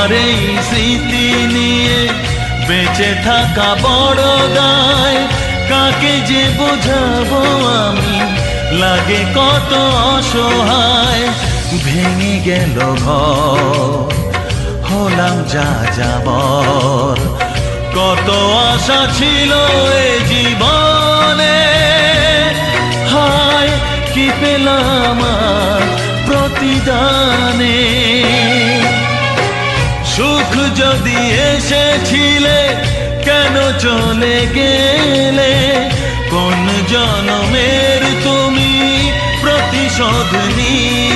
তোমার এই স্মৃতি নিয়ে বেঁচে থাকা বড় দায়। কাকে যে বোঝাবো আমি, লাগে কত অসহায়। ভেঙে গেল ঘর, হলাম যা যাবার। কত আশা ছিল এ জীবনে, হায় কি পেলাম আর প্রতিদানে। সুখ যদি এসেছিলে কেন চলে গেলে, কোন জনমের তুমি প্রতিশোধ নিয়ে